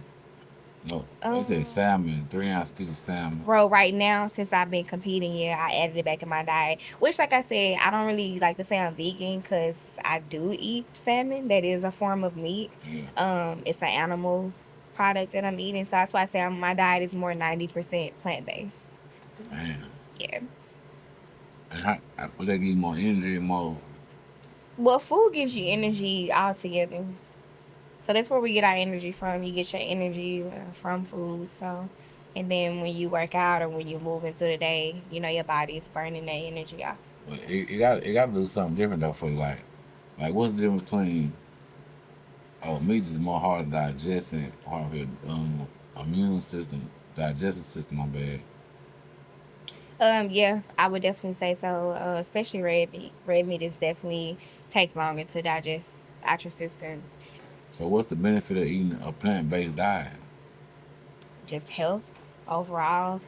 No. You said Um, salmon, 3-ounce piece of salmon. Bro, right now, since I've been competing, yeah, I added it back in my diet. Which, like I said, I don't really like to say I'm vegan because I do eat salmon. That is a form of meat. Yeah. It's an animal product that I'm eating. So that's why I say my diet is more 90% plant-based. Man. Yeah. And how would that give you more energy, more? Well, food gives you energy altogether. So that's where we get our energy from. You get your energy from food. So, and then when you work out or when you're moving through the day, you know your body is burning that energy out. But it got to do something different though for you. Like what's the difference between meat is more hard to digest and hard for your immune system, digestive system. My bad. Yeah, I would definitely say so. Especially red meat. Red meat is definitely takes longer to digest out your system. So what's the benefit of eating a plant-based diet? Just health overall.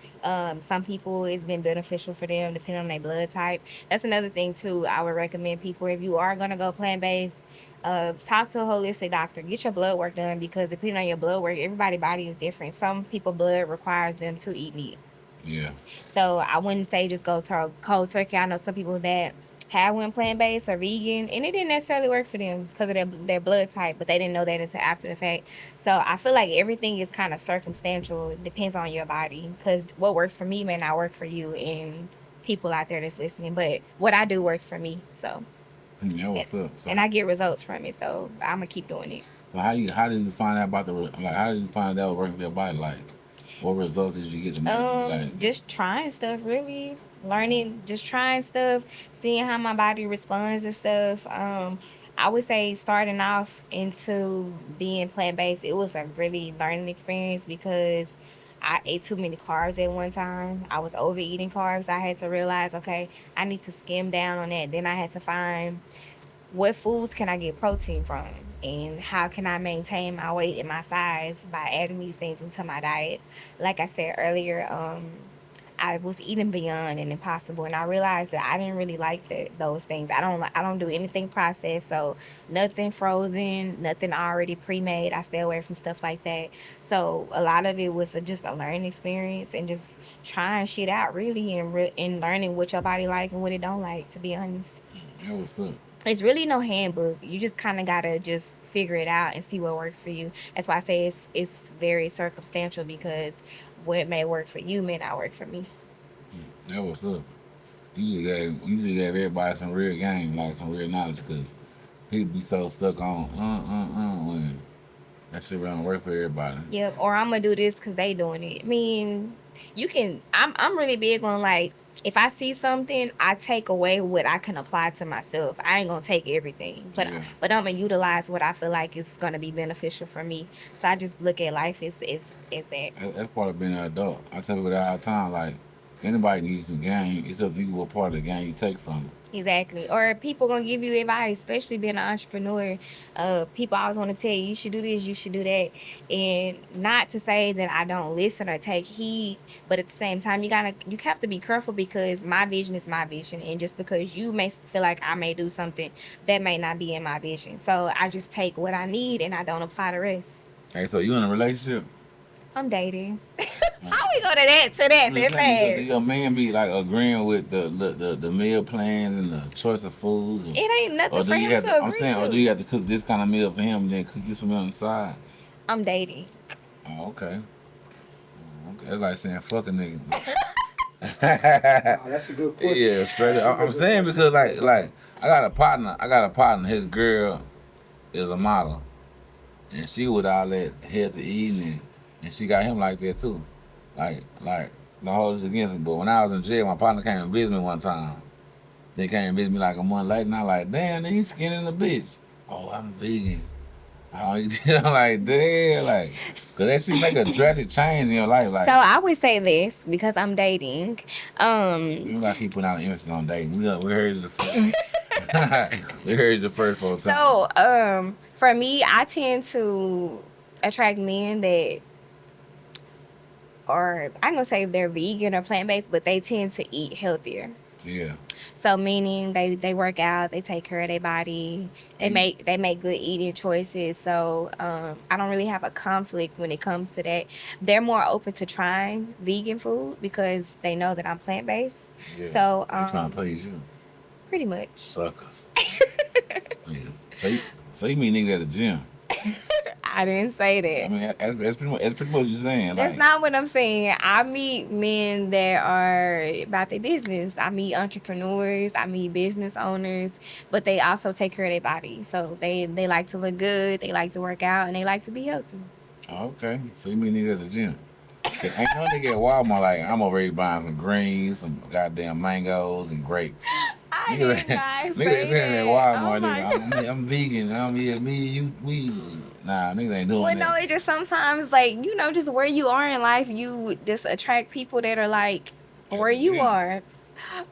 Some people it's been beneficial for them depending on their blood type. That's another thing too. I would recommend people if you are gonna go plant-based, talk to a holistic doctor. Get your blood work done because depending on your blood work, everybody's body is different. Some people blood requires them to eat meat. Yeah. So I wouldn't say just go to cold turkey. I know some people that have went plant-based or vegan, and it didn't necessarily work for them because of their blood type, but they didn't know that until after the fact. So I feel like everything is kind of circumstantial. It depends on your body because what works for me may not work for you and people out there that's listening. But what I do works for me. So Yeah, what's up? So, and I get results from it, so I'm gonna keep doing it. So how did you find out about how did you find out working for your body? Like, what results did you get to make? Just trying stuff, really. Learning, just trying stuff, seeing how my body responds and stuff. I would say starting off into being plant-based, it was a really learning experience because I ate too many carbs at one time. I was overeating carbs. I had to realize, okay, I need to skim down on that. Then I had to find what foods can I get protein from and how can I maintain my weight and my size by adding these things into my diet. Like I said earlier, I was eating Beyond and Impossible, and I realized that I didn't really like those things. I don't do anything processed, so nothing frozen, nothing already pre-made. I stay away from stuff like that. So a lot of it was just a learning experience and just trying shit out really and learning what your body like and what it don't like. To be honest, Yeah, what's up? it's really no handbook. You just kind of gotta just figure it out and see what works for you. That's why I say it's very circumstantial because what may work for you may not work for me. That what's up. You just gave everybody some real game, like some real knowledge, because people be so stuck on when that shit don't work for everybody. Yep. Or I'm gonna do this because they doing it. I mean, you can. I'm really big on like if I see something, I take away what I can apply to myself. I ain't gonna take everything, but Yeah. but I'm gonna utilize what I feel like is gonna be beneficial for me. So I just look at life as that. That's part of being an adult. I tell people that all the time, like, anybody needs some game. It's up to you what part of the game you take from it. Exactly. Or people gonna give you advice, especially being an entrepreneur. People always want to tell you should do this, you should do that, and not to say that I don't listen or take heed, but at the same time, you have to be careful because my vision is my vision, and just because you may feel like I may do something that may not be in my vision, so I just take what I need and I don't apply the rest. Hey, so you in a relationship? I'm dating. How we go to that that fast? Do your man be like agreeing with the meal plans and the choice of foods? It ain't nothing for him to agree I'm saying, to. or do you have to cook this kind of meal for him and then cook this for me on the side? I'm dating. Oh, okay. It's like saying fuck a nigga. That's a good question. Yeah, straight up. I'm saying because like I got a partner, his girl, is a model, and she with all that healthy eating, and she got him like that too. Like, no hold this against me, but when I was in jail, my partner came and visited me one time. They came and visited me like a month later, and I like, damn, then you skinny the bitch. Oh, I'm vegan. I don't eat. I'm like, damn, like, cause that shit make a drastic change in your life. Like, So I would say this because I'm dating. you gotta keep putting out an emphasis on dating. We heard it the first. We heard it the first 4 times. So for me, I tend to attract men that are, I'm gonna say they're vegan or plant based, but they tend to eat healthier. Yeah. So meaning they work out, they take care of their body, they make good eating choices. So I don't really have a conflict when it comes to that. They're more open to trying vegan food because they know that I'm plant based. Yeah. So They trying to please you. pretty much. Suckers. Yeah. So you mean niggas at the gym? I didn't say that. I mean, that's pretty much what you're saying. That's like, not what I'm saying. I meet men that are about their business. I meet entrepreneurs. I meet business owners, but they also take care of their body. So they like to look good. They like to work out, and they like to be healthy. Okay. So you mean niggas at the gym? Ain't no nigga at Walmart like, I'm over here buying some greens, some goddamn mangoes, and grapes. I Niggas did not niggas say saying at that. Walmart, Oh my nigga, I'm vegan. We. Nah, niggas ain't doing Well, that. no, it just sometimes, like, just where you are in life, you just attract people that are like where you gym. are. I'm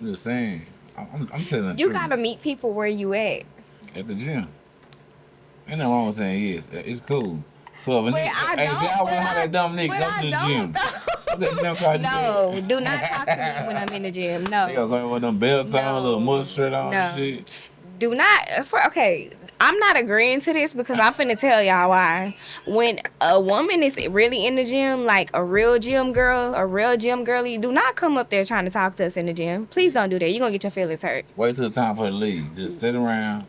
just saying. I'm telling the You truth. gotta meet people where you at. At the gym. Ain't nothing wrong with saying yes. It's cool. So if a But nigga, I hey, if don't, y'all want to have that dumb nigga, but come I to the don't, gym. though. What's that gym called? No, do not talk to me when I'm in the gym. They No, gonna go with them belts on, No. little mud shirt on and No. shit. do not. Okay, I'm not agreeing to this because I'm finna tell y'all why. When a woman is really in the gym, like a real gym girl, a real gym girly, do not come up there trying to talk to us in the gym. Please don't do that. You're gonna get your feelings hurt. Wait till the time for the league. Just sit around.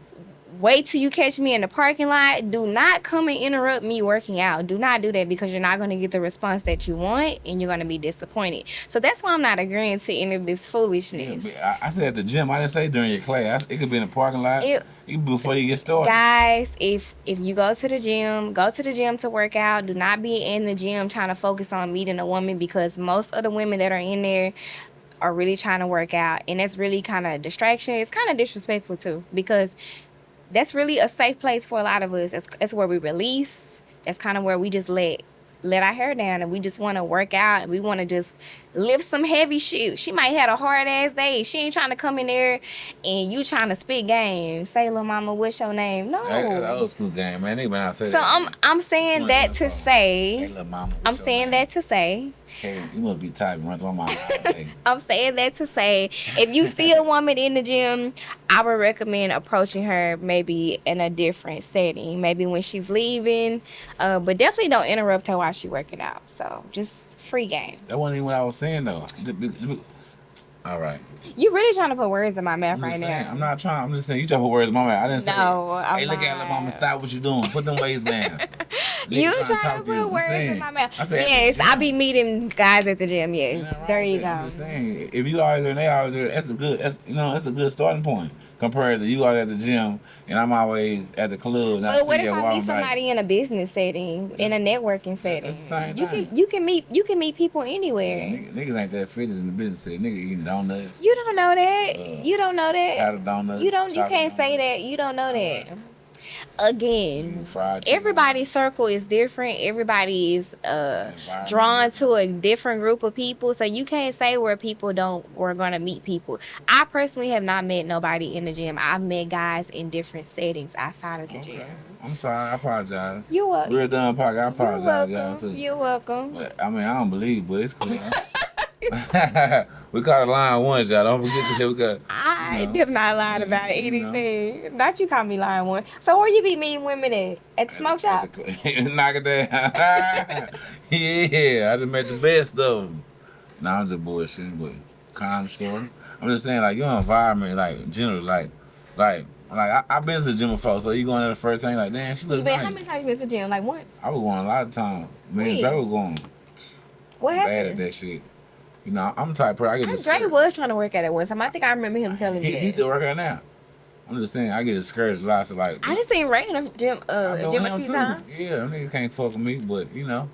Wait till you catch me in the parking lot. Do not come and interrupt me working out. Do not do that because you're not going to get the response that you want and you're going to be disappointed. So that's why I'm not agreeing to any of this foolishness. I said at the gym. I didn't say during your class. It could be in the parking lot. It could be before you get started. Guys, if you go to the gym to work out. Do not be in the gym trying to focus on meeting a woman because most of the women that are in there are really trying to work out. And that's really kind of a distraction. It's kind of disrespectful too because that's really a safe place for a lot of us. It's where we release. That's kind of where we just let our hair down and we just want to work out and we want to just lift some heavy shit. She might have a hard ass day. She ain't trying to come in there and you trying to spit game. Say, little mama, what's your name? No. That's old school game, man. They been out say So that. I'm saying that to say. Say, little mama, I'm saying that to say. Hey, you must be tired of running through my mouth. I'm saying that to say, if you see a woman in the gym, I would recommend approaching her maybe in a different setting, maybe when she's leaving, but definitely don't interrupt her while she's working out. So just free game. That wasn't even what I was saying though. All right. You really trying to put words in my mouth right saying, now. I'm not trying. I'm just saying you trying to put words in my mouth. I didn't say. No, I'm hey, look at not. it, mama. Stop what you doing. Put them weights down. You Nigga trying to put words in my mouth. I said, Yes, I be meeting guys at the gym. Yes, there you go. I'm just saying, if you always there and they always there, that's a good starting point compared to you always at the gym and I'm always at the club. And But what if I meet somebody in a business setting, in a networking setting? That's the same thing. You can meet people anywhere. Yeah, niggas ain't that fitness in the business setting. Niggas eating donuts. You don't know that. You don't know that. Powdered donuts. You can't say that. You don't know that. Again, everybody's circle is different. Everybody is drawn to a different group of people. So you can't say we're gonna meet people. I personally have not met nobody in the gym. I've met guys in different settings outside of the gym. I'm sorry. I apologize. You're welcome. We're done podcast. I apologize, y'all too. You're welcome. But, I mean, I don't believe, but it's cool. We caught a line once, y'all. Don't forget to hit. I have not lied about anything. Not you call me lying one. So where you be meeting women at the smoke shop? Knock it down. Yeah, I just met the best of them. Nah, I'm just bullshitting, but kind of sort of. I'm just saying, like, your environment, like, generally, like I've been to the gym before, so you going there the first time, like, damn, she look nice. How many times you been to the gym? Like once? I was going a lot of times. Me and Dre was going. What happened? Bad at that shit. You know, I'm the type of person. I get Dre was trying to work at it one time. I think I remember him telling me that. He still working now. I'm just saying, I get discouraged a lot. So like, I just seen Ray in a gym, I know gym a him few too. times. Yeah, them niggas can't fuck with me, but you know.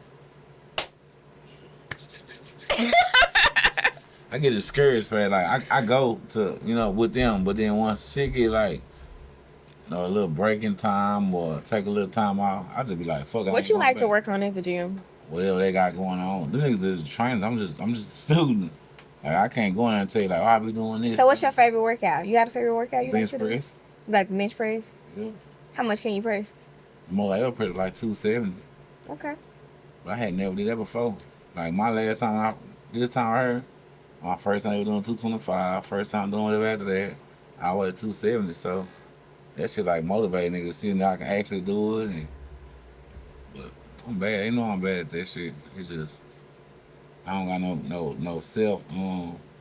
I get discouraged for it. Like I go to, with them, but then once shit get like a little breaking time or take a little time off, I just be like, fuck it. What you like to work on at the gym? Whatever they got going on. Them niggas is trainers. I'm just a student. Like I can't go in there and tell you like, oh, I be doing this. So what's your favorite workout? You got a favorite workout you bench like to press? do? You like the bench press? Yeah. How much can you press? More like upper like 270. Okay. But I had never did that before. Like my last time this time I heard, my first time I was doing 225, first time doing whatever after that, I was at 270. So that shit like motivate niggas to see that I can actually do it. But I'm bad. They know I'm bad at that shit. It's just I don't got no self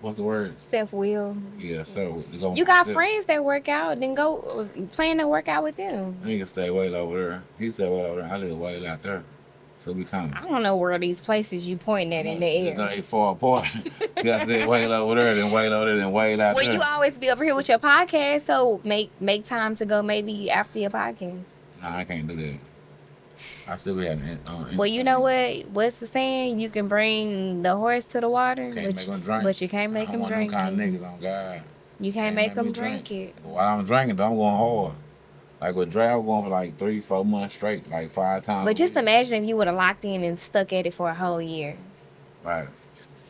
what's the word? Self-will. Yeah, so you got friends that work out, then go plan to work out with them. Nigga stay way over there. He stay way over there. I live way out there. So we kind of. I don't know where these places you pointing at in the air. They far apart. You got to stay way over there, then way over there, then way out there. Well, you always be over here with your podcast, so make time to go maybe after your podcast. Nah, I can't do that. I still be having well, you know what? What's the saying? You can bring the horse to the water, but you can't make him drink it. I'm one of them kind of niggas on God. You can't make them drink it. While I'm drinking, though, I'm going hard. Like with Dre, I was going for like 3-4 months straight, like 5 times. But just imagine if you would have locked in and stuck at it for a whole year. Right.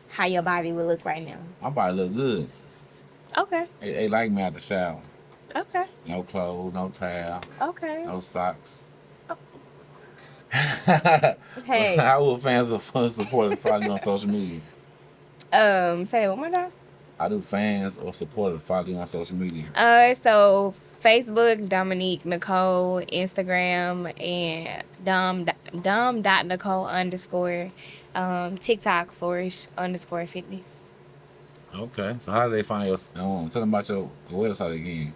How your body would look right now. My body look good. Okay. They like me out the shower. Okay. No clothes, no towel. Okay. No socks. Oh. Hey. So I will fans of fun supporters follow you on social media. Say it one more time. I do fans or supporters follow you on social media. So Facebook, Dominique Nicole, Instagram, and dom.nicole_. TikTok, Flourish_fitness. Okay. So how do they find your tell them about your website again?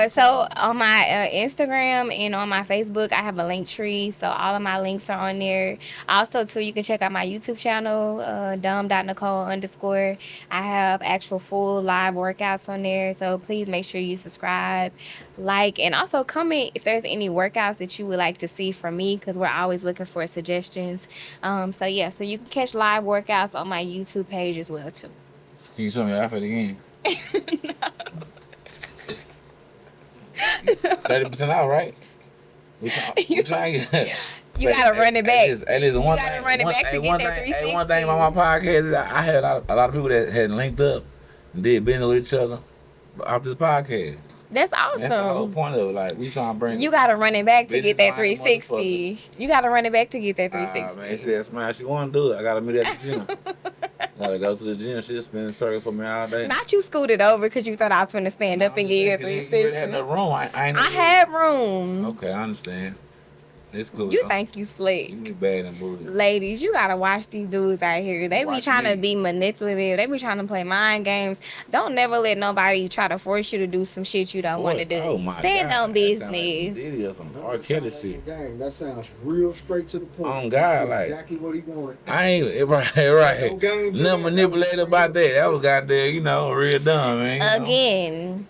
So on my Instagram and on my Facebook, I have a link tree. So all of my links are on there. Also, too, you can check out my YouTube channel, dumb.nicole_. I have actual full live workouts on there. So please make sure you subscribe, like, and also comment if there's any workouts that you would like to see from me, because we're always looking for suggestions. So you can catch live workouts on my YouTube page as well, too. So can you show me your outfit again? 30% out, right? We trying to get. You gotta run it back. At least one thing. Run it back to get that 360. One thing about my podcast is I had a lot of people that had linked up and did business with each other off this podcast. That's awesome. That's the whole point of it. Like we trying to bring. You gotta run it back to get that 360. You gotta run it back to get that 360. Man, see that smile. She want to do it. I gotta meet at the gym. Gotta go to the gym. She'll spin in a circle for me all day. Not you scooted over because you thought I was going to stand up and get you a 360. You had no room. I had room. Okay, I understand. It's cool. You think you slick. You be bad and booty. Ladies, you gotta watch these dudes out here. They be trying to be manipulative. They be trying to play mind games. Don't never let nobody try to force you to do some shit you don't want to do. Oh my Stand God. on business. Some R. Kelly shit. That sounds real straight to the point. On God, like exactly what he wanted. I ain't right. Nothing manipulated about that. That was goddamn, real dumb, man. Again.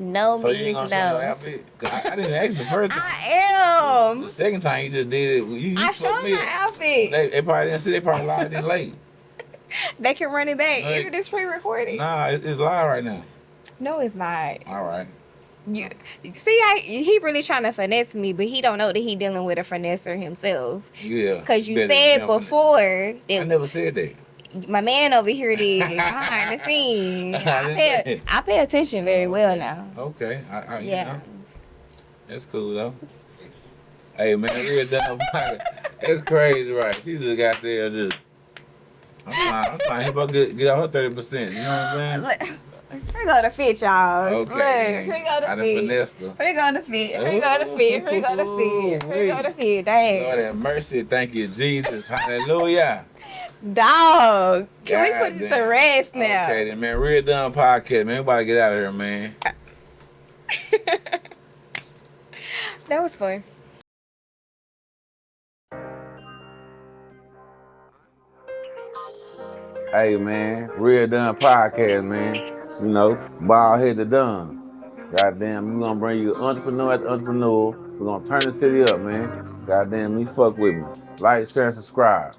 No so means you ain't gonna no. show your outfit? I didn't ask the first time. I am. The second time you just did it. I showed my outfit. They probably didn't see. They probably live in late. They can run it back. Like, Isn't this pre-recorded? Nah, it's live right now. No, it's not. All right. You see, he really trying to finesse me, but he don't know that he dealing with a finesser himself. Yeah. Because you said before that I never said that. My man over here did behind the scene. I pay attention very well now. Okay. Yeah. You know, that's cool though. Hey man, we're done. That's crazy, right? She just got there just. I'm trying to help her get out her 30%. You know what I'm saying? Here go the fit, y'all. Okay. Look, here go the fit. I done finessed her. Here go the fit. Here go the fit. Here go the fit. Here go the fit. Dang. Lord have mercy. Thank you, Jesus. Hallelujah. Dog. Can we put this to rest now? Okay, then, man. Real Dumb Podcast, man. Everybody get out of here, man. That was fun. Hey, man. Real Dumb Podcast, man. Bald headed dumb. Goddamn, we gonna bring you entrepreneur after entrepreneur. We're gonna turn the city up, man. Goddamn, me fuck with me. Like, share, and subscribe.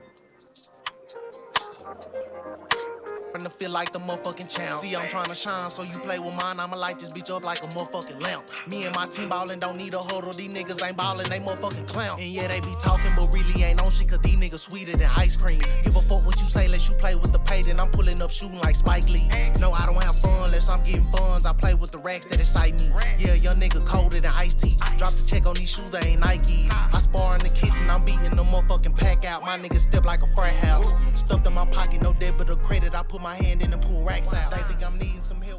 To feel like the motherfucking champ. See, I'm tryna shine, so you play with mine. I'ma light this bitch up like a motherfucking lamp. Me and my team ballin', don't need a huddle. These niggas ain't ballin', they motherfucking clown. And yeah, they be talking, but really ain't on shit, cause these niggas sweeter than ice cream. Give a fuck what you say, let you play with the pay, then I'm pulling up shooting like Spike Lee. No, I don't have fun unless I'm getting funds. I play with the racks that excite me. Yeah, young nigga colder than iced tea. Drop the check on these shoes, they ain't Nikes. I spar in the kitchen, I'm beating the motherfucking pack out. My niggas step like a frat house. Stuffed in my pocket, no debt but a credit. I put my hand in and pull racks out. They think I'm needing some help.